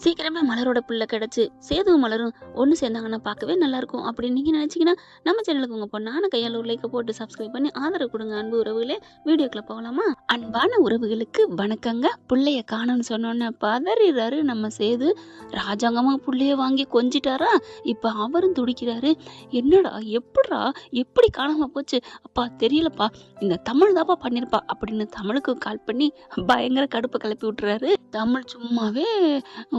சீக்கிரமே மலரோட பிள்ளை கிடைச்சு சேதுவும் மலரும் ஒன்று சேர்ந்தாங்கன்னா பார்க்கவே நல்லா இருக்கும் அப்படின்னு நீங்க நினைச்சீங்கன்னா நம்ம சேனலுக்கு உங்க பொண்ணான கையால் ஒரு லைக்கை போட்டு சப்ஸ்கிரைப் பண்ணி ஆதரவு கொடுங்க. அன்பு உறவுகளே, வீடியோக்குள்ள போகலாமா? அன்பான உறவுகளுக்கு வணக்கங்க. பிள்ளைய காணும்னு சொன்னோன்னே பதறிறாரு நம்ம சேது. ராஜாங்கமா பிள்ளைய வாங்கி கொஞ்சிட்டாரா, இப்ப அவரும் துடிக்கிறாரு. என்னடா, எப்படிடா, எப்படி காணாம போச்சு? அப்பா தெரியலப்பா, இந்த தமிழ் தாப்பா பண்ணிருப்பா அப்படின்னு தமிழுக்கு கால் பண்ணி பயங்கர கடுப்பை கிளப்பி விட்டுறாரு. தமிழ் சும்மாவே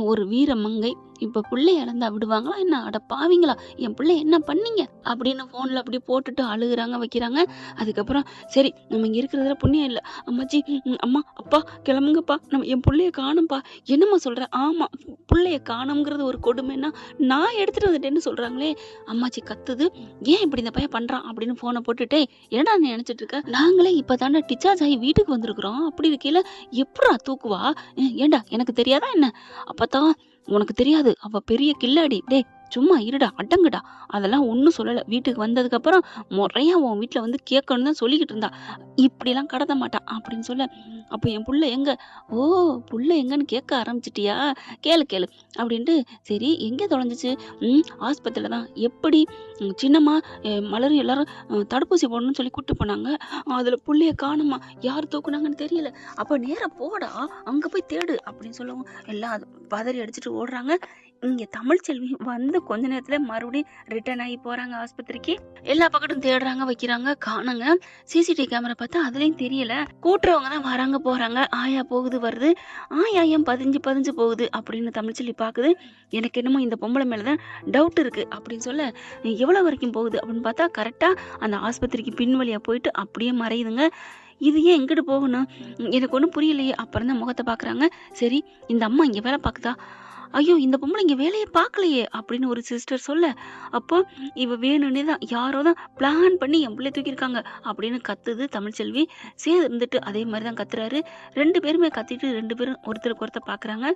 ஒரு வீர மங்கை, இப்ப பிள்ளை இழந்தா விடுவாங்களா என்ன? அட பாவீங்களா, என் பிள்ளை என்ன பண்ணீங்க அப்படின்னு போன்ல அப்படி போட்டுட்டு அழுகுறாங்க வைக்கிறாங்க. அதுக்கப்புறம் சரி, நம்ம இங்க இருக்கிறதுல புண்ணியம் இல்ல அம்மாச்சி, அம்மா அப்பா கிளம்புங்கப்பா, நம்ம என் பிள்ளைய காணும்பா. என்னம்மா சொல்ற? ஆமா, பிள்ளைய காணுங்கிறது ஒரு கொடுமைன்னா நான் எடுத்துட்டு வந்துட்டேன்னு சொல்றாங்களே. அம்மாச்சி கத்துது, ஏன் இப்படி இந்த பையன் பண்றான் அப்படின்னு போனை போட்டுட்டே, என்னடா நீ நினைச்சிட்டு இருக்க? நாங்களே இப்பதானே டிச்சார்ஜ் ஆகி வீட்டுக்கு வந்திருக்கிறோம், அப்படி இருக்கையில எப்படா தூக்குவா? ஏண்டா எனக்கு தெரியாதா என்ன? அப்பதான் உனக்கு தெரியாது, அவ பெரிய கில்லாடி. டே சும்மா இருடா, அடங்குடா, அதெல்லாம் ஒன்றும் சொல்லலை. வீட்டுக்கு வந்ததுக்கு அப்புறம் முறையா உன் வீட்டில் வந்து கேட்கணும் தான் சொல்லிக்கிட்டு இருந்தா, இப்படிலாம் கடத்த மாட்டான் அப்படின்னு சொல்ல, அப்போ என் புள்ள எங்க? ஓ, புள்ள எங்கன்னு கேட்க ஆரம்பிச்சிட்டியா? கேளு கேளு அப்படின்ட்டு, சரி எங்கே தொலைஞ்சிச்சு? ஆஸ்பத்திரியில் தான். எப்படி? சின்னம்மா மலர் எல்லாரும் தடுப்பூசி போடணும்னு சொல்லி கூப்பிட்டு போனாங்க, அதில் புள்ளைய காணுமா, யார் தூக்குனாங்கன்னு தெரியல. அப்போ நேராக போடா, அங்கே போய் தேடு அப்படின்னு சொல்லவும் எல்லாம் பதறி அடிச்சுட்டு ஓடுறாங்க. இங்க தமிழ்ச்செல்வி வந்து கொஞ்ச நேரத்துல மறுபடியும் ரிட்டர்ன் ஆகி போறாங்க ஆஸ்பத்திரிக்கு. எல்லா பக்கத்தும் தேடுறாங்க வைக்கிறாங்க, காணுங்க. சிசிடிவி கேமரா பார்த்தா அதுலயும் தெரியல. கூட்டுறவங்க தான் வராங்க போறாங்க, ஆயா போகுது வருது, ஆயா ஏன் பதிஞ்சு பதிஞ்சு போகுது அப்படின்னு தமிழ்ச்செல்வி பாக்குது. எனக்கு என்னமோ இந்த பொம்பளை மேலதான் டவுட் இருக்கு அப்படின்னு சொல்ல, எவ்வளவு வரைக்கும் போகுது அப்படின்னு பார்த்தா கரெக்டா அந்த ஆஸ்பத்திரிக்கு பின்வழியா போயிட்டு அப்படியே மறையுதுங்க. இது ஏன் எங்கிட்டு போகணும், எனக்கு ஒன்றும் புரியலையே. அப்புறம் தான் முகத்தை பாக்குறாங்க. சரி, இந்த அம்மா இங்க வேலை பாக்குதா? ஐயோ, இந்த பொம்பளை இங்க வேலையை பார்க்கலையே அப்படின்னு ஒரு சிஸ்டர் சொல்ல, அப்போ இவ வேணும்னே தான், யாரோ தான் பிளான் பண்ணி என் பிள்ளை தூக்கியிருக்காங்க அப்படின்னு கத்துது தமிழ்ச்செல்வி. சேது இருந்துட்டு அதே மாதிரி தான் கத்துறாரு. ரெண்டு பேருமே கத்திட்டு ரெண்டு பேரும் ஒருத்தருக்கு ஒருத்தர் பாக்குறாங்க.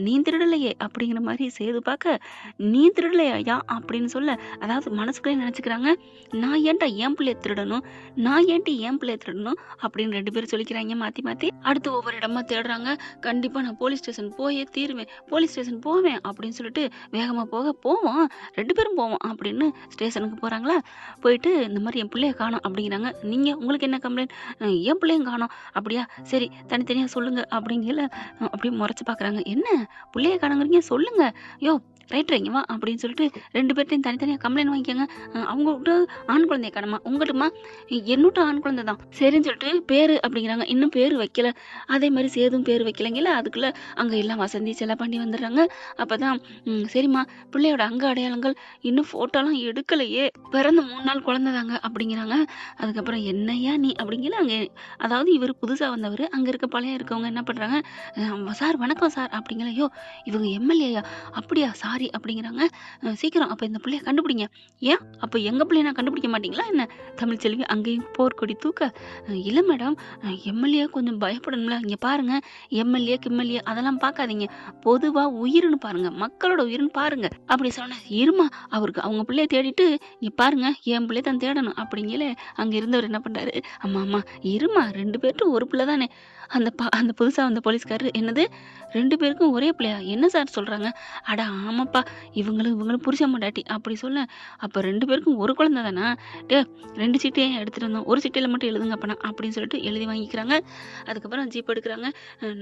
நீ திருடலையே அப்படிங்கிற மாதிரி சேது பார்க்க, நீ திருடலையா அப்படின்னு சொல்ல, அதாவது மனசுக்குள்ளே நினைச்சுக்கிறாங்க, நான் ஏன்டா என் பிள்ளைய திருடணும், நான் ஏன்ட்டு என் பிள்ளைய திருடணும் அப்படின்னு ரெண்டு பேரும் சொல்லிக்கிறாங்க மாத்தி மாத்தி. அடுத்து ஒவ்வொரு இடமா தேடுறாங்க. கண்டிப்பா நான் போலீஸ் ஸ்டேஷன் போயே தீருவேன், போலீஸ் ஸ்டேஷன் போவேன் அப்படின்னு சொல்லிட்டு வேகமா போவோம், ரெண்டு பேரும் போவோம் அப்படின்னு ஸ்டேஷனுக்கு போறாங்களா. போயிட்டு இந்த மாதிரி என் பிள்ளைய காணோம் அப்படிங்கிறாங்க. நீங்க உங்களுக்கு என்ன கம்ப்ளைண்ட்? என் பிள்ளையும் காணோம். அப்படியா, சரி தனித்தனியா சொல்லுங்க அப்படிங்கல. அப்படியே முறைச்சு பாக்குறாங்க. என்ன பிள்ளைய காணுங்கிறீங்க, சொல்லுங்க. யோ ரைட் இங்க வா அப்படின்னு சொல்லிட்டு ரெண்டு பேர்ட்டையும் தனித்தனியாக கம்ப்ளைண்ட் வாங்கிக்கோங்க. அவங்க விட்டு ஆண் குழந்தைய காணுமா, உங்கள்கிட்டமா என்னட்டு ஆண் குழந்தை தான். சரின்னு சொல்லிட்டு பேரு அப்படிங்கிறாங்க. இன்னும் பேர் வைக்கல. அதே மாதிரி சேதும் பேர் வைக்கலைங்களா. அதுக்குள்ள அங்க எல்லாம் வசந்தி செல்ல பண்ணி வந்துடுறாங்க. அப்பதான் சரிம்மா, பிள்ளையோட அங்க அடையாளங்கள் இன்னும் போட்டோலாம் எடுக்கலையே, பிறந்த 3 நாள் குழந்தை தாங்க அப்படிங்கிறாங்க. அதுக்கப்புறம் என்னையா நீ அப்படிங்கிற அங்க, அதாவது இவர் புதுசா வந்தவர், அங்க இருக்க பழைய இருக்கவங்க என்ன பண்றாங்க, சார் வணக்கம் சார் அப்படிங்கிற. ஐயோ இவங்க எம்எல்ஏயா? அப்படியா, சாரி அப்படிங்கிறாங்க. சீக்கிரம் அப்ப இந்த பிள்ளைய கண்டுபிடிங்க. ஏன் அப்ப எங்க பிள்ளைய நான் கண்டுபிடிக்க மாட்டீங்களா என்ன? தமிழ்ச்செல்வி அங்கேயும் போர்க்கொடி தூக்க, இல்ல மேடம், எம்எல்ஏ கொஞ்சம் பயப்படணும்ல. இங்க பாருங்க, எம்எல்ஏ கிம்எல்ஏ அதெல்லாம் பார்க்காதீங்க, பொதுவா உயிர்னு பாருங்க, மக்களோட உயிர்னு பாருங்க அப்படி சொன்ன. இருமா, அவருக்கு அவங்க பிள்ளைய தேடிட்டு இங்க பாருங்க, என் பிள்ளைய தான் தேடணும் அப்படிங்கல. அங்க இருந்தவர் என்ன பண்றாரு, அம்மா அம்மா இருமா, ரெண்டு பேர்ட்டும் ஒரு பிள்ளை தானே. அந்த புதுசா வந்த போலீஸ்காரரு, என்னது ரெண்டு பேருக்கும் ஒரே பிள்ளையா, என்ன சார் சொல்றாங்க? அட ஆமாப்பா, இவங்களும் புருஷன் பொண்டாட்டி அப்படி சொல்ல. அப்ப ரெண்டு பேருக்கும் ஒரு குழந்தை தானா? டே, ரெண்டு சீட்டையும் எடுத்துட்டு வந்தோம், ஒரு சீட்டையில மட்டும் எழுதுங்க அப்பனா அப்படின்னு சொல்லிட்டு எழுதி வாங்கிக்கிறாங்க. அதுக்கப்புறம் ஜீப் எடுக்கிறாங்க.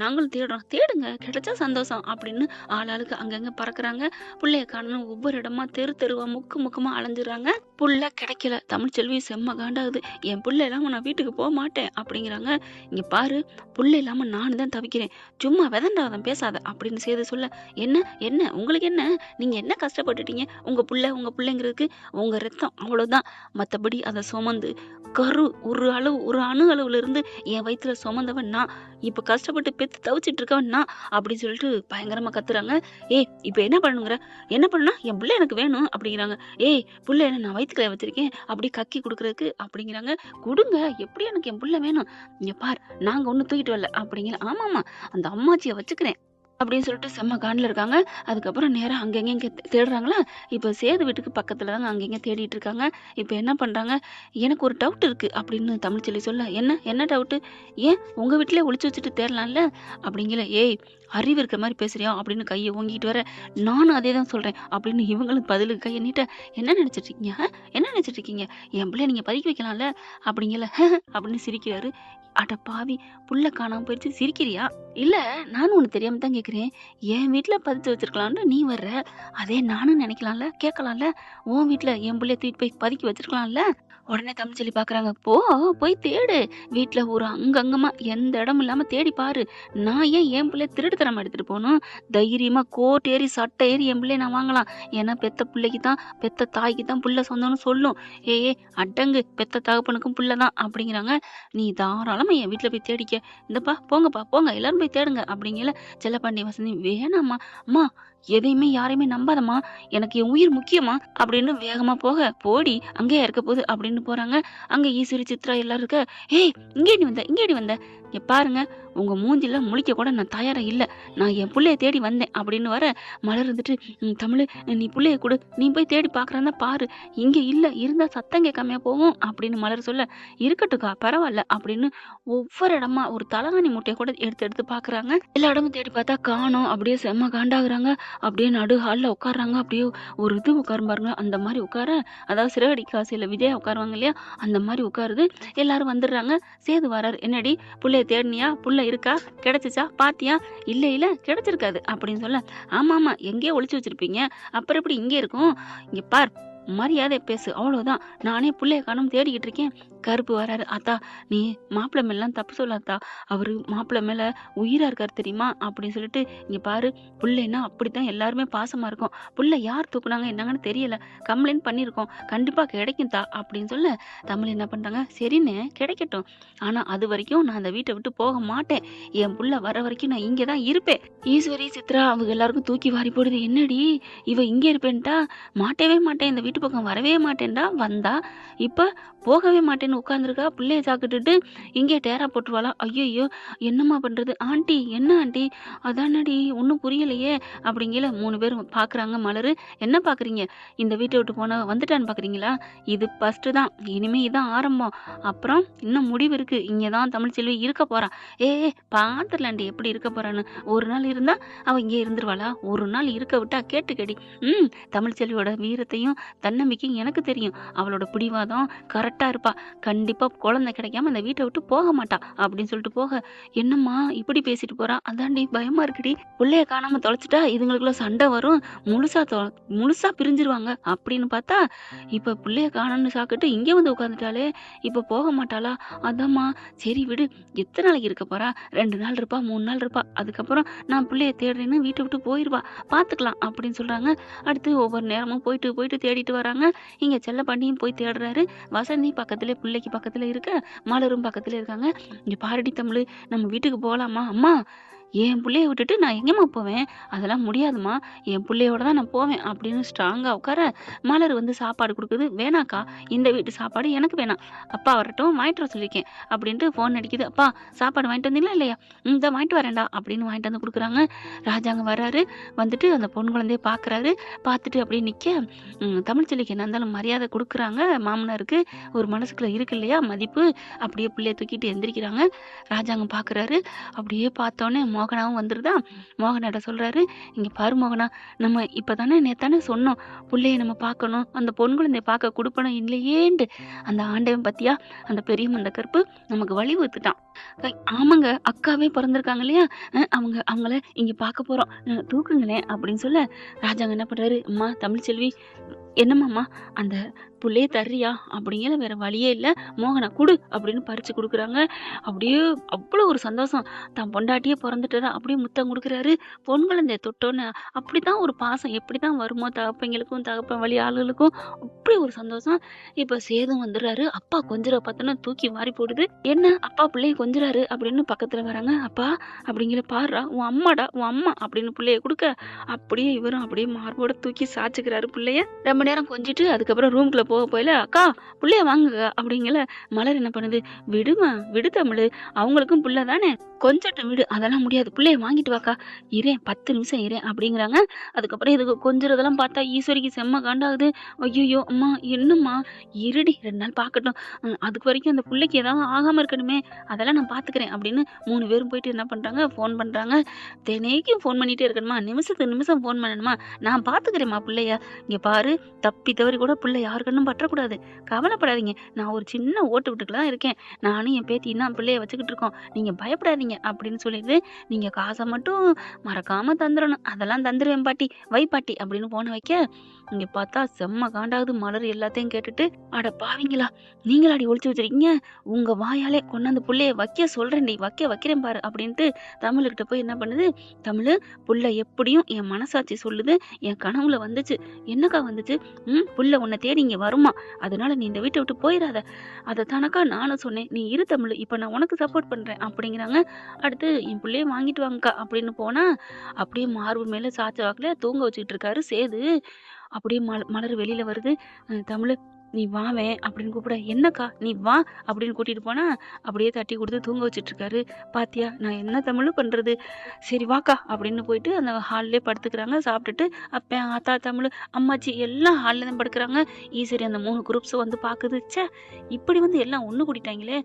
நாங்களும் தேடுறோம், தேடுங்க கிடைச்சா சந்தோஷம் அப்படின்னு ஆளாளுக்கு அங்கங்க பறக்குறாங்க. பிள்ளைய காணணும், ஒவ்வொரு இடமா தெருவா முக்கமா அலைஞ்சிடறாங்க. புள்ள கிடைக்கல. தமிழ்ச்செல்வி செம்ம காண்டாகுது. என் பிள்ளை இல்லாம நான் வீட்டுக்கு போக மாட்டேன் அப்படிங்கிறாங்க. இங்க பாரு, புள்ள இல்லாம நானு தான் தவிக்கிறேன், சும்மா விதண்டாவதம் பேசாத அப்படின்னு சேது சொல்ல, என்ன என்ன உங்களுக்கு என்ன, நீங்க என்ன கஷ்டப்பட்டுட்டீங்க? உங்க பிள்ளைங்கிறதுக்கு உங்க ரத்தம் அவ்வளவுதான், மத்தபடி அதை சுமந்து கரு ஒரு அணு அளவுல இருந்து என் வயிற்றுல சுமந்தவன் நான், இப்ப கஷ்டப்பட்டு பெத்து தவிச்சிட்டு இருக்கவன் நான் அப்படின்னு சொல்லிட்டு பயங்கரமா கத்துறாங்க. ஏய் இப்ப என்ன பண்ணுங்கிற, என்ன பண்ணா என் பிள்ளை எனக்கு வேணும் அப்படிங்கிறாங்க. ஏய் புள்ள என்ன நான் வயிற்றுக்குள்ள வச்சிருக்கேன் அப்படி கக்கி கொடுக்குறதுக்கு அப்படிங்கிறாங்க. கொடுங்க, எப்படி எனக்கு என் பிள்ளை வேணும். இங்க பார், நாங்க ஒண்ணு தூக்கிட்டு வரல அப்படிங்கிற. ஆமாமா, அந்த அம்மாச்சியை வச்சுக்கிறேன் அப்படின்னு சொல்லிட்டு செம்ம காண்டில் இருக்காங்க. அதுக்கப்புறம் நேராக அங்கங்க இங்கே தேடுறாங்களா. இப்போ சேது வீட்டுக்கு பக்கத்தில் தாங்க அங்கங்க தேடிட்டு இருக்காங்க. இப்போ என்ன பண்ணுறாங்க, எனக்கு ஒரு டவுட் இருக்குது அப்படின்னு தமிழ்ச்செல்வி சொல்ல, என்ன டவுட்டு? ஏன் உங்கள் வீட்டிலே ஒளிச்சு வச்சுட்டு தேடலாம்ல அப்படிங்கல. ஏய் அறிவு இருக்கிற மாதிரி பேசுறியா அப்படின்னு கையை ஓங்கிட்டு வர, நானும் அதே தான் சொல்றேன் அப்படின்னு இவங்களும் பதிலுக்கு கையை நீட்ட, என்ன நினைச்சிட்டு இருக்கீங்க என்ன நினைச்சிட்டு இருக்கீங்க, என் பிள்ளைய நீங்க பதுக்கி வைக்கலாம்ல அப்படிங்கல அப்படின்னு சிரிக்கிறாரு. அட பாவி, புள்ள காணாம போயிடுச்சு சிரிக்கிறியா? இல்ல, நானும் ஒண்ணு தெரியாம தான் கேக்குறேன். என் வீட்டுல பதிச்சு வச்சிருக்கலாம்னு நீ வர்ற, அதே நானும் நினைக்கலாம்ல, கேட்கலாம்ல. உன் வீட்டுல என் பிள்ளைய தூக்கிட்டு போய் பதுக்கி வச்சிருக்கலாம்ல. உடனே தமிழ்ச்செல்வி பாக்குறாங்க, போய் தேடு, வீட்டுல ஒரு அங்கங்கமா எந்த இடம் இல்லாம தேடி பாரு. நான் ஏன் என் பிள்ளைய திருட்டுத்தனமா எடுத்துட்டு போகணும்? தைரியமா கோட் ஏறி சட்டை ஏறி என் பிள்ளைய நான் வாங்கலாம். ஏன்னா பெத்த பிள்ளைக்கு தான், பெத்த தாய்க்கு தான் புள்ள சொந்தம்னு சொல்லும். ஏ அடங்கு, பெத்த தகப்பனுக்கும் புள்ளதான் அப்படிங்கிறாங்க. நீ தாராளமா என் வீட்டுல போய் தேடிக்க. இந்தப்பா போங்கப்பா போங்க, எல்லாரும் போய் தேடுங்க அப்படிங்கல. செல்லப்பாண்டி வசந்தி, வேணாம்மா அம்மா, எதையுமே யாரையுமே நம்பாதம்மா, எனக்கு என் உயிர் முக்கியமா அப்படின்னு வேகமா போக, போடி அங்கேயே இருக்க போகுது அப்படின்னு போறாங்க. அங்க ஈஸ்வரி சித்ரா எல்லாரும் இருக்க, ஏய் இங்கேடி வந்த இங்க பாருங்க, உங்க மூஞ்சில முழிக்க கூட நான் தயாரா இல்ல, நான் என் புள்ளைய தேடி வந்தேன் அப்படின்னு வர, மலர் இருந்துட்டு, தமிழ் நீ புள்ளைய கொடு, நீ போய் தேடி பாக்குறதா பாரு, இங்க இல்ல, இருந்தா சத்தம் கேட்காமையா போகும் அப்படின்னு மலர் சொல்ல, இருக்கட்டுக்கா பரவாயில்ல அப்படின்னு ஒவ்வொரு இடமா ஒரு தலகாணி மூட்டையை கூட எடுத்து எடுத்து பாக்குறாங்க. எல்லா இடமும் தேடி பார்த்தா காணோம். அப்படியே செம்ம காண்டாகுறாங்க. அப்படியே நடு ஹால்ல உட்காடுறாங்க. அப்படியே ஒரு இது உட்காரும் பாருங்க, அந்த மாதிரி உட்கார, அதாவது சிறகடி காசில விஜயா உட்காருவாங்க இல்லையா, அந்த மாதிரி உட்காருது. எல்லாரும் வந்துடுறாங்க. சேது வராரு, என்னடி புள்ளைய தேடினியா, புள்ள இருக்கா, கிடைச்சிச்சா, பாத்தியா? இல்ல கிடைச்சிருக்காது அப்படின்னு சொல்ல, ஆமா எங்கேயோ ஒளிச்சு வச்சிருப்பீங்க, அப்புறம் எப்படி இங்கே இருக்கும், இங்க பார் மரியாதை பேசு, அவ்வளவுதான், நானே புள்ளைய காணும் தேடிக்கிட்டு இருக்கேன். கருப்பு வராரு, அத்தா நீ மாப்பிள்ளை மேலாம் தப்பு சொல்லாத்தா, அவரு மாப்பிள்ளை மேல உயிரா இருக்காரு தெரியுமா அப்படின்னு சொல்லிட்டு, இங்க பாரு, புள்ளைன்னா அப்படித்தான் எல்லாருமே பாசமா இருக்கும், புள்ள யார் தூக்குனாங்க என்னங்கன்னு தெரியல, கம்ப்ளைண்ட் பண்ணிருக்கோம், கண்டிப்பா கிடைக்கும் தா அப்படின்னு சொல்ல, தமிழ் என்ன பண்றாங்க, சரின்னு கிடைக்கட்டும், ஆனா அது வரைக்கும் நான் அந்த வீட்டை விட்டு போக மாட்டேன், என் புள்ள வர வரைக்கும் நான் இங்கதான் இருப்பேன். ஈஸ்வரி சித்ரா அவங்க எல்லாருக்கும் தூக்கி வாரி போடுது, என்னடி இவ இங்க இருப்பேன்ட்டா, மாட்டவே மாட்டேன், இந்த வீட்டு பக்கம் வரவே மாட்டேன்டா, வந்தா இப்ப போகவே மாட்டேன்னு உட்காந்துருக்கா, பிள்ளைய சாக்கிட்டுட்டு இங்கே டேரா போட்டுருவாளா, ஐயோ என்னம்மா பண்றது, ஆண்டி என்ன ஆண்டி, அதானடி ஒன்றும் புரியலையே அப்படிங்கல. 3 பேரும் பாக்குறாங்க. மலரு, என்ன பாக்குறீங்க, இந்த வீட்டை விட்டு போன வந்துட்டான்னு பாக்குறீங்களா, இது ஃபர்ஸ்ட் தான், இனிமே இதான் ஆரம்பம், அப்புறம் இன்னும் முடிவு இருக்கு, இங்கதான் தமிழ்ச்செல்வி இருக்க போறா, பாத்துடலாண்டி எப்படி இருக்க போறான்னு, ஒரு நாள் இருந்தா அவ இங்கே இருந்துருவாளா, ஒரு நாள் இருக்க விட்டா கேட்டுக்கடி. தமிழ்ச்செல்வியோட வீரத்தையும் தன்னம்பிக்கையும் எனக்கு தெரியும், அவளோட பிடிவாதம் கரெக்டா இருப்பா, கண்டிப்பா குழந்தை கிடைக்காம இந்த வீட்டை விட்டு போக மாட்டா அப்படின்னு சொல்லிட்டு போக, என்னம்மா இப்படி பேசிட்டு போறா, அதாண்டி பயமா இருக்குடி, புள்ளைய காணாம தொலைச்சிட்டா இதுங்களுக்குள்ள சண்டை வரும், முழுசா பிரிஞ்சிருவாங்க அப்படின்னு பார்த்தா, இப்ப புள்ளைய காணோம்னு சாக்கிட்டு இங்க வந்து உட்காந்துட்டாலே, இப்ப போக மாட்டாளா, அதாம்மா சரி விடு, எத்தனை நாளைக்கு இருக்க போறா, 2 நாள் இருப்பா 3 நாள் இருப்பா, அதுக்கப்புறம் நான் புள்ளைய தேடுறேன்னு வீட்டை விட்டு போயிருவா, பாத்துக்கலாம் அப்படின்னு சொல்றாங்க. அடுத்து ஒவ்வொரு நேரமும் போயிட்டு தேடிட்டு வராங்க. இங்க செல்லப்பாண்டியும் போய் தேடுறாரு. வசந்தி பக்கத்துல பிள்ளைக்கு பக்கத்துல இருக்க, மலரும் பக்கத்துல இருக்காங்க. இங்க பாரடி தமிழ், நம்ம வீட்டுக்கு போகலாமா, அம்மா என் பிள்ளைய விட்டுட்டு நான் எங்கேம்மா போவேன், அதெல்லாம் முடியாதுமா, என் பிள்ளையோட தான் நான் போவேன் அப்படின்னு ஸ்ட்ராங்கா உட்கார, மலர் வந்து சாப்பாடு கொடுக்குது, வேணாக்கா இந்த வீட்டு சாப்பாடு எனக்கு வேணாம், அப்பா வரட்டும் வாங்கிட்டு வர சொல்லியிருக்கேன் அப்படின்ட்டு ஃபோன் அடிக்குது, அப்பா சாப்பாடு வாங்கிட்டு வந்தீங்களா இல்லையா, இந்த வாங்கிட்டு வரேன்டா அப்படின்னு வாங்கிட்டு வந்து கொடுக்குறாங்க. ராஜாங்க வராரு, வந்துட்டு அந்த பொண்ணு குழந்தைய பாக்குறாரு, பார்த்துட்டு அப்படியே நிக்க, தமிழ்ச்செல்விக்கு என்ன இருந்தாலும் மரியாதை கொடுக்குறாங்க. மாமனாருக்கு ஒரு மனசுக்குள்ள இருக்கு இல்லையா மதிப்பு, அப்படியே பிள்ளைய தூக்கிட்டு எந்திரிக்கிறாங்க. ராஜாங்க பாக்குறாரு, அப்படியே பார்த்தோன்னே மோகனாவும் வந்துருதா, மோகனாட்ட சொல்றாரு, இங்க பாரு மோகனா, நம்ம இப்பதானே நேத்தானே சொன்னோம் புள்ளைய நம்ம பார்க்கணும், அந்த பொன் குழந்தைய பார்க்க கொடுப்பனும் இல்லையேண்டு, அந்த ஆண்டவன் பத்தியா, அந்த பெரிய மந்த கருப்பு நமக்கு வழி ஊத்துட்டான். ஆமாங்க, அக்காவே பிறந்திருக்காங்க இல்லையா, அவங்கள இங்க பார்க்க போறோம், தூக்குங்களேன் அப்படின்னு சொல்ல, ராஜாங்க என்ன பண்றாரு, அம்மா தமிழ்ச்செல்வி என்னம்மாம்மா அந்த புள்ளைய தர்றியா அப்படிங்கிற, வேற வழியே இல்லை, மோகனா குடு அப்படின்னு பறிச்சு கொடுக்குறாங்க. அப்படியே அவ்வளோ ஒரு சந்தோஷம், தான் பொண்டாட்டியே பிறந்துட்டா அப்படியே முத்தம் கொடுக்குறாரு. பொன் குழந்தைய தொட்டோன்னு அப்படிதான் ஒரு பாசம் எப்படிதான் வருமோ, தகப்பங்களுக்கும் தகப்பன் வழி ஆளுகளுக்கும் அப்படி ஒரு சந்தோஷம். இப்ப சேதும் வந்துடுறாரு. அப்பா கொஞ்சிற பார்த்தோன்னா தூக்கி வாரி போடுது, என்ன அப்பா பிள்ளைய கொஞ்சிறாரு அப்படின்னு பக்கத்துல வராங்க. அப்பா அப்படிங்கிற, பாடுறா உன் அம்மாடா உன் அம்மா அப்படின்னு பிள்ளைய கொடுக்க, அப்படியே இவரும் அப்படியே மார்போட தூக்கி சாச்சுக்கிறாரு பிள்ளைய. ரொம்ப மணி நேரம் கொஞ்சிட்டு அதுக்கப்புறம் ரூம்குள்ள போயில அக்கா புள்ளைய வாங்குங்க அப்படிங்கல. மலர் என்ன பண்ணுது, விடுமா விடு தமிழ், அவங்களுக்கும் புள்ள தானே, கொஞ்சட்டும் விடு, அதெல்லாம் முடியாது, புள்ளைய வாங்கிட்டு வாக்கா, இரேன் 10 நிமிஷம் இரேன் அப்படிங்கிறாங்க. அதுக்கப்புறம் இதுக்கு கொஞ்சறதெல்லாம் பார்த்தா ஈஸ்வரிக்கு செம்ம காண்டாகுது. ஐயோ அம்மா என்னம்மா, இருடி 2 நாள் பார்க்கட்டும், அதுக்கு வரைக்கும் அந்த புள்ளைக்கு ஏதாவது ஆகாம இருக்கணுமே, அதெல்லாம் நான் பார்த்துக்கிறேன் அப்படின்னு 3 பேரும் போயிட்டு என்ன பண்றாங்க, ஃபோன் பண்றாங்க. தினைக்கும் ஃபோன் பண்ணிட்டே இருக்கணுமா, நிமிஷத்துக்கு நிமிஷம் ஃபோன் பண்ணணுமா, நான் பார்த்துக்கிறேம்மா புள்ளைய, இங்க பாரு தப்பி தவறி கூட புள்ள யாரு கண்ணும் பற்றக்கூடாது, கவலைப்படாதீங்க, நான் ஒரு சின்ன ஓட்டு வீட்டுக்குள்ள தான் இருக்கேன், நானும் என் பேத்தி இன்னும் பிள்ளைய வச்சுக்கிட்டு இருக்கோம், நீங்க பயப்படாதீங்க அப்படின்னு சொல்லிட்டு, நீங்க காசை மட்டும் மறக்காம தந்துடணும், அதெல்லாம் தந்துருவேன் பாட்டி, வை பாட்டி அப்படின்னு போன வைக்க, இங்க பார்த்தா செம்ம காண்டாகுது. மலர் எல்லாத்தையும் கேட்டுட்டு, அட பாவிங்களா, நீங்களாடி ஒளிச்சு வச்சிருக்கீங்க, உங்க வாயாலே கொண்டாந்து புள்ளைய வைக்க சொல்றேன்டி, வைக்கிறேன் பாரு அப்படின்ட்டு தமிழ்கிட்ட போய் என்ன பண்ணுது, தமிழ் புள்ள எப்படியும் என் மனசாட்சி சொல்லுது, என் கனவுல வந்துச்சு, என்னக்கா வந்துச்சு, புள்ள உன்னை தேடி இங்க வருமா, அதனால நீ இந்த வீட்டை விட்டு போயிடாத, அதை தானக்கா நானும் சொன்னேன், நீ இரு தமிழ், இப்ப நான் உனக்கு சப்போர்ட் பண்றேன் அப்படிங்கிறாங்க. அடுத்து என் பிள்ளைய வாங்கிட்டு வாங்கக்கா அப்படின்னு போனா, அப்படியே மார்பு மேல சாச்ச வாக்குல தூங்க வச்சுக்கிட்டு இருக்காரு சேது. அப்படியே மலர் வெளியில வருது. தமிழ் நீ வாவேன் அப்படின்னு கூப்பிட, என்னக்கா நீ வா அப்படின்னு கூட்டிட்டு போனா, அப்படியே தட்டி கொடுத்து தூங்க வச்சுட்டு இருக்காரு. பாத்தியா நான் என்ன தமிழ் பண்றது, சரி வாக்கா அப்படின்னு போயிட்டு அந்த ஹால்லே படுத்துக்கிறாங்க. சாப்பிட்டுட்டு அப்ப ஆத்தா தமிழ் அம்மாச்சி எல்லாம் ஹால்ல தான் படுக்கிறாங்க. ஈஸ்வரி அந்த 3 குரூப்ஸும் வந்து பாக்குது, சே இப்படி வந்து எல்லாம் ஒண்ணு கூட்டிட்டாங்களே,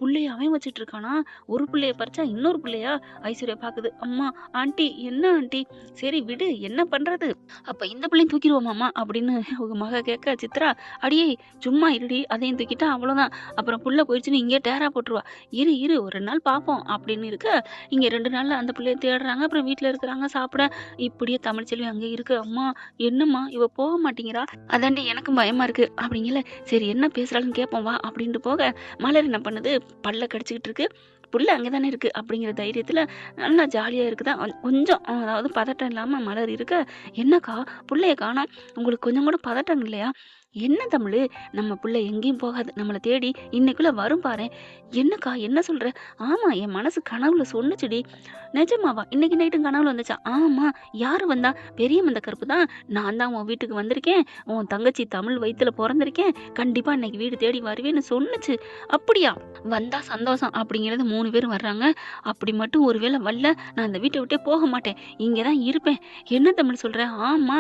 புள்ளைய அவன் வச்சுட்டு இருக்கானா, ஒரு பிள்ளைய பறிச்சா இன்னொரு பிள்ளையா, ஐஸ்வர்யா பாக்குது, அம்மா ஆண்டி என்ன ஆண்டி, சரி விடு என்ன பண்றது, அப்ப இந்த பிள்ளையும் தூக்கிடுவோமாமா அப்படின்னு உங்க மக கேட்க, சித்ரா அடியே சும்மா இருடி, அதையும் தூக்கிட்டா அவ்வளவுதான், அப்புறம் புள்ள போயிடுச்சுன்னு இங்கே டேரா போட்டுருவா, இரு ஒரு 2 நாள் பார்ப்போம் அப்படின்னு இருக்க, இங்க 2 நாள்ல அந்த பிள்ளைய தேடுறாங்க. அப்புறம் வீட்டுல இருக்கிறாங்க சாப்பிட, இப்படியே தமிழ்ச்செல்வி அங்கே இருக்கு. அம்மா என்னம்மா இவ போக மாட்டேங்கிறா, அதாண்டி எனக்கும் பயமா இருக்கு அப்படிங்கல, சரி என்ன பேசுறாளுன்னு கேட்போம் வா அப்படின்ட்டு போக, மலர் என்ன பண்ணுது, பல்ல கடிச்சுக்கிட்டு இருக்கு, புள்ள அங்கதானே இருக்கு அப்படிங்கிற தைரியத்துல நல்லா ஜாலியா இருக்குதான். கொஞ்சம் அதாவது பதட்டம் இல்லாம மலர் இருக்க, என்னக்கா புள்ளைய காணோம், உங்களுக்கு கொஞ்சம் கூட பதட்டம் இல்லையா, என்ன தமிழ், நம்ம புள்ள எங்கேயும் போகாது, நம்மளை தேடி இன்னைக்குள்ள வரும் பாரு, என்னக்கா என்ன சொல்ற, ஆமா என் மனசு கனவுல சொன்னுச்சுடி, நிஜமாவா, இன்னைக்கு நைட்டும் கனவுல வந்துச்சா, ஆமா யாரு வந்தா, பெரிய மந்த கருப்பு தான், நான் தான் உன் வீட்டுக்கு வந்திருக்கேன், உன் தங்கச்சி தமிழ் வயித்துல பிறந்திருக்கேன், கண்டிப்பா இன்னைக்கு வீடு தேடி வருவேன்னு சொன்னுச்சு, அப்படியா வந்தா சந்தோஷம் அப்படிங்கிறது 3 பேரும் வர்றாங்க. அப்படி மட்டும் ஒருவேளை வரல, நான் அந்த வீட்டை விட்டே போக மாட்டேன், இங்கதான் இருப்பேன், என்ன தமிழ் சொல்ற, ஆமா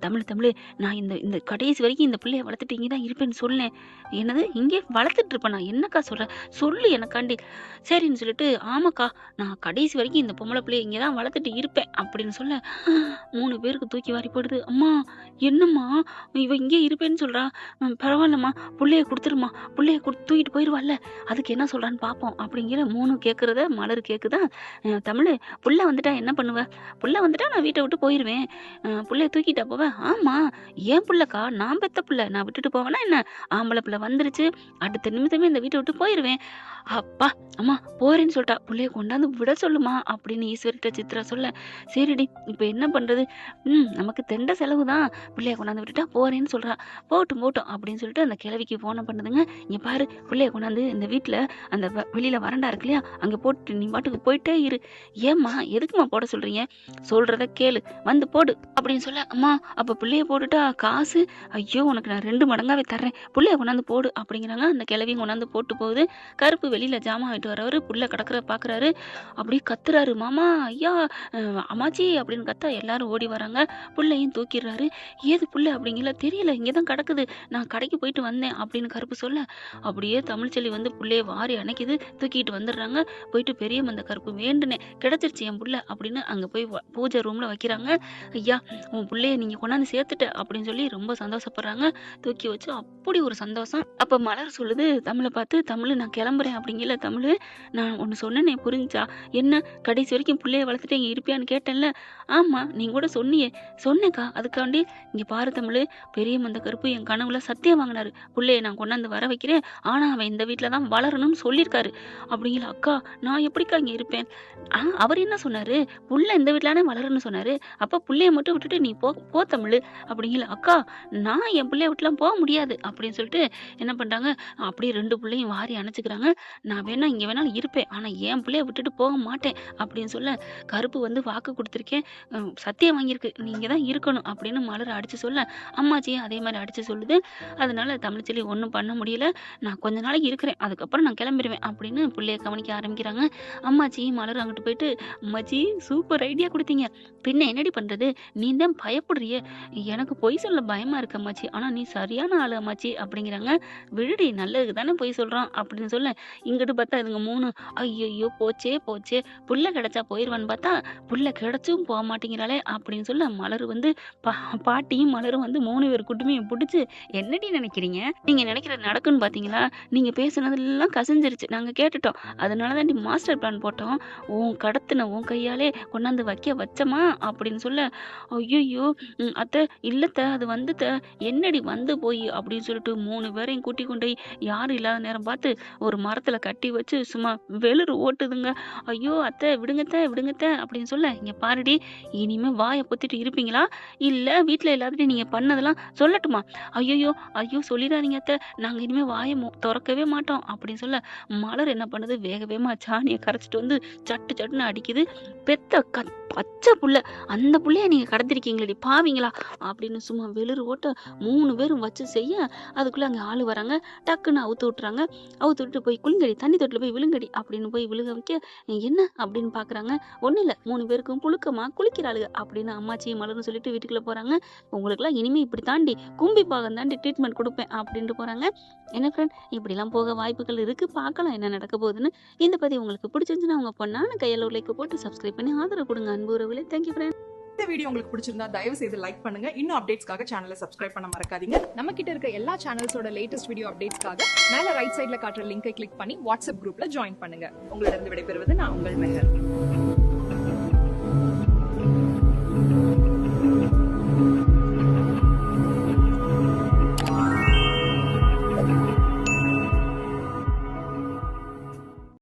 தமிழ் நான் இந்த இந்த கடைசி வரைக்கும் இந்த பிள்ளைய வளர்த்துட்டு இங்கதான் இருப்பேன்னு சொன்னேன், என்னது இங்கே வளர்த்துட்டு இருப்பேன், நான் என்னக்கா சொல்றேன் சொல்லு எனக்காண்டி, சரின்னு சொல்லிட்டு, ஆமாக்கா நான் கடைசி வரைக்கும் இந்த பொம்பளை பிள்ளைய இங்கதான் வளர்த்துட்டு இருப்பேன் அப்படின்னு சொல்ல, 3 பேருக்கு தூக்கி வாரி போடுது. அம்மா என்னம்மா இவ இங்கே இருப்பேன்னு சொல்றா, பரவாயில்லம்மா புள்ளைய கொடுத்துருமா, புள்ளைய தூக்கிட்டு போயிடுவாள்ல, அதுக்கு என்ன சொல்றான்னு பாப்போம் அப்படிங்கிற 3 கேட்கறத மலர் கேக்குதா, தமிழ் புள்ள வந்துட்டா என்ன பண்ணுவ, புள்ள வந்துட்டா நான் வீட்டை விட்டு போயிருவேன், புள்ளைய தூக்கிட்டா போவேன், ஆமா ஏன் புள்ளக்கா, நான் பெத்த புள்ள, நான் விட்டுட்டு போவேனா என்ன, ஆம்பளை பிள்ளை வந்துருச்சு, அடுத்த நிமிஷமே இந்த வீட்டை விட்டு போயிருவேன், அப்பா அம்மா போறேன்னு சொல்லிட்டா, புள்ளைய கொண்டாந்து விட சொல்லுமா அப்படின்னு ஈஸ்வரிட்ட சித்ரா சொல்ல, சரிடி இப்ப என்ன பண்றது, நமக்கு தெண்ட செலவுதான், பிள்ளைய கொண்டாந்து விட்டுட்டா போறேன்னு சொல்றா, போட்டும் அப்படின்னு சொல்லிட்டு அந்த கிழவிக்கு போன பண்ணுதுங்க. இங்க பாரு பிள்ளைய கொண்டாந்து இந்த வீட்டுல அந்த வெளியில வரண்டா இருக்கு இல்லையா, அங்க போட்டு நீ பாட்டுக்கு போயிட்டே இரு, ஏம்மா எதுக்குமா போட சொல்றீங்க, சொல்றத கேளு வந்து போடு அப்படின்னு சொல்ல, அம்மா அப்ப பிள்ளைய போட்டுட்டா காசு, ஐயோ உனக்கு நான் 2 மடங்காவே தர்றேன், புள்ளைய கொண்டாந்து போடு அப்படிங்கிறாங்க. அந்த கிழவியும் கொண்டாந்து போட்டு போகுது. கருப்பு வெளியில ஜாமான் ஆயிட்டு வரவரு புள்ள கிடக்குற பாக்குறாரு, அப்படியே கத்துறாரு, மாமா ஐயா அம்மாச்சி அப்படின்னு கத்தா எல்லாரும் ஓடி வராங்க. புள்ளையும் தூக்கிடுறாரு. ஏது புள்ள அப்படிங்கல, தெரியல இங்கதான் கிடக்குது, நான் கடைக்கு போயிட்டு வந்தேன் அப்படின்னு கருப்பு சொல்ல, அப்படியே தமிழ்ச்செல்வி வந்து புள்ளைய வாரி அணைக்குது, தூக்கிட்டு வந்துடுறாங்க. போயிட்டு பெரிய மந்த கருப்பு வேண்டுனேன் கிடைச்சிருச்சு என் புள்ள அப்படின்னு அங்க போய் பூஜை ரூம்ல வைக்கிறாங்க. ஐயா உன் புள்ளைய நீங்க கொண்டாந்து சேர்த்துட்ட அப்படின்னு சொல்லி ரொம்ப சந்தோஷப்படுறாங்க. தூக்கி வச்சு அப்படி ஒரு சந்தோஷம். அப்ப மலர் சொல்லுது தமிழை பார்த்து, தமிழ் நான் கிளம்புறேன் அப்படிங்கல, தமிழ் நான் ஒன்னு சொன்னேனே புரிஞ்சா, என்ன கடைசி வரைக்கும் புள்ளைய வளர்த்துட்டு இங்க இருப்பியான்னு கேட்டேன்ல, ஆமா நீங்க கூட சொன்னேக்கா, அதுக்காண்டி இங்க பாரு தமிழ், பெரிய மந்த கருப்பு என் கனவுல சத்தியம் வாங்கினாரு, புள்ளைய நான் கொண்டாந்து வர வைக்கிறேன், ஆனா அவன் இந்த வீட்டுலதான் வளரணும்னு சொல்லியிருக்காரு அப்படிங்கல, அக்கா நான் எப்படிக்கா இங்க இருப்பேன், அவர் என்ன சொன்னாரு, புள்ள இந்த வீட்டுலானே வளரணும்னு சொன்னாரு, அப்ப புள்ளைய மட்டும் விட்டுட்டு நீ போ தமிழ் அப்படிங்கல, அக்கா நான் என் புள்ளைய பிள்ளைய விட்டுலாம் போக முடியாது அப்படின்னு சொல்லிட்டு என்ன பண்றாங்க, அப்படியே 2 புள்ளையும் வாரி அணைச்சுக்கிறாங்க. நான் வேணா இங்க வேணாலும் இருப்பேன். ஆனா என் பிள்ளைய விட்டுட்டு போக மாட்டேன் அப்படின்னு சொல்ல, கருப்பு வந்து வாக்கு குடுத்துருக்கேன். சத்தியம் வாங்கியிருக்கு. நீங்க தான் இருக்கணும் அப்படின்னு மலர அடிச்சு சொல்ல, அம்மாச்சியும் அதே மாரி அடிச்சு சொல்லுது. அதனால தமிழ்ச்செல்வி ஒண்ணும் பண்ண முடியல. நான் கொஞ்ச நாளைக்கு இருக்கிறேன். அதுக்கப்புறம் நான் கிளம்பிருவேன் அப்படின்னு புள்ளைய கவனிக்க ஆரம்பிக்கிறாங்க. அம்மாச்சியும் மலரும் அங்கிட்டு போயிட்டு, அம்மாச்சி சூப்பர் ஐடியா குடுத்தீங்க. பின்ன என்னடி பண்றது? நீ தான் பயப்படுறியே. எனக்கு பொய் சொல்ல பயமா இருக்கு அம்மாச்சி. ஆனா நீ சரியான ஆளு அம்மாச்சி அப்படிங்கிறாங்க. விடுடி நல்லதுக்கு தானே பொய் சொல்றான் அப்படின்னு சொல்ல, இங்கிட்டு பார்த்தா இதுங்க 3 ஐயையோ! போச்சே போச்சே! புள்ள கிடைச்சா போயிருவான்னு பார்த்தா, புள்ள கிடைச்சும் போ மாட்டேங்கிறாளே அப்படின்னு சொல்ல, மலர் வந்து பா பாட்டியும் மலரும் வந்து 3 பேர் குடுமையும் புடிச்சு, என்னடி நினைக்கிறீங்க? நீங்க நினைக்கிறது நடக்கும்னு பார்த்தீங்களா? நீங்க பேசுனதெல்லாம் கசிஞ்சிருச்சு. நாங்க கேட்டுட்டோம். அதனால தான்டி மாஸ்டர் பிளான் போட்டோம். உன் கையாலே கொண்டாந்து வச்சோமா அப்படின்னு சொல்ல, ஐயையோ! அத்தை இல்லத்த அது வந்துத்த. என்னடி வந்து போய் அப்படின்னு சொல்லிட்டு 3 பேரையும் கூட்டிக் கொண்டு போய் யாரும் இல்லாத நேரம் பார்த்து ஒரு மரத்துல கட்டி வச்சு சும்மா வெளிறு ஓட்டுதுங்க. ஐயோ! அத்தை விடுங்கத்த அப்படின்னு சொல்ல, இங்க பாருடி இனிமே வாய பொத்திட்டு இருப்பீங்களா? இல்ல வீட்ல எல்லாத்துட்டயும் நீங்க பண்ணதெல்லாம் சொல்லட்டுமா? ஐயோ! சொல்லிடாதீங்க அத்தை. நாங்க இனிமே வாய தொறக்கவே மாட்டோம் அப்படின்னு சொல்ல, மலர் என்ன பண்ணுது வேக வேகமா சாணிய கரைச்சுட்டு வந்து சட்டுன்னு அடிக்குது. பெத்த பச்சை புள்ள. அந்த புள்ளைய நீங்க கடத்திருக்கீங்களேடி பாவிங்களா! அப்படின்னு சும்மா வெளிறு ஓட்ட 3 பேரும் வச்சு செய்ய, அதுக்குள்ள அங்க ஆளு வராங்க. டக்குன்னு அவுத்து விட்டுறாங்க. அவுத்து விட்டுட்டு போய் குளிங்கடி, தண்ணி தொட்டில போய் விழுங்கடி அப்படின்னு போய் விழுக வைக்க, என்ன அப்படின்னு பார்க்குறாங்க. ஒண்ணும் இல்ல 3 பேருக்கும் புழுக்கமா குளிக்கிறாளுக அப்படின்னு அம்மாச்சியும் மலரும் சொல்லிட்டு வீட்டுக்குள்ள போறாங்க. உங்களுக்கெல்லாம் இனிமே இப்படி தாண்டி கும்பி பாகம் தாண்டி ட்ரீட்மெண்ட் குடுப்பேன் அப்படின்ட்டு போறாங்க. என்ன ஃப்ரெண்ட் இப்படிலாம் போக வாய்ப்புகள் இருக்கு. பார்க்கலாம் என்ன நடக்க போகுதுன்னு. இந்த பதிவு உங்களுக்கு பிடிச்சிருந்துச்சுன்னா உங்க பொண்ணான கையில லைக் போட்டு சப்ஸ்கிரைப் பண்ணி ஆதரவு கொடுங்க அன்பு உறவுகளே. Thank you friend. இந்த வீடியோ உங்களுக்கு பிடிச்சிருந்தா தயவு செய்து லைக் பண்ணுங்க. இன்னும் அப்டேட்ஸ்க்காக சேனலை சப்ஸ்கிரைப் பண்ண மறக்காதீங்க. நம்ம கிட்ட இருக்க எல்லா சேனல்ஸோட லேட்டஸ்ட் வீடியோ அப்டேட்ஸ்க்காக மேல ரைட் சைடுல காட்டுற லிங்கை கிளிக் பண்ணி வாட்ஸ்அப் குரூப்ல ஜாயின் பண்ணுங்க. உங்களிடம் விடைபெறுவது நான் உங்கள் மெஹர்.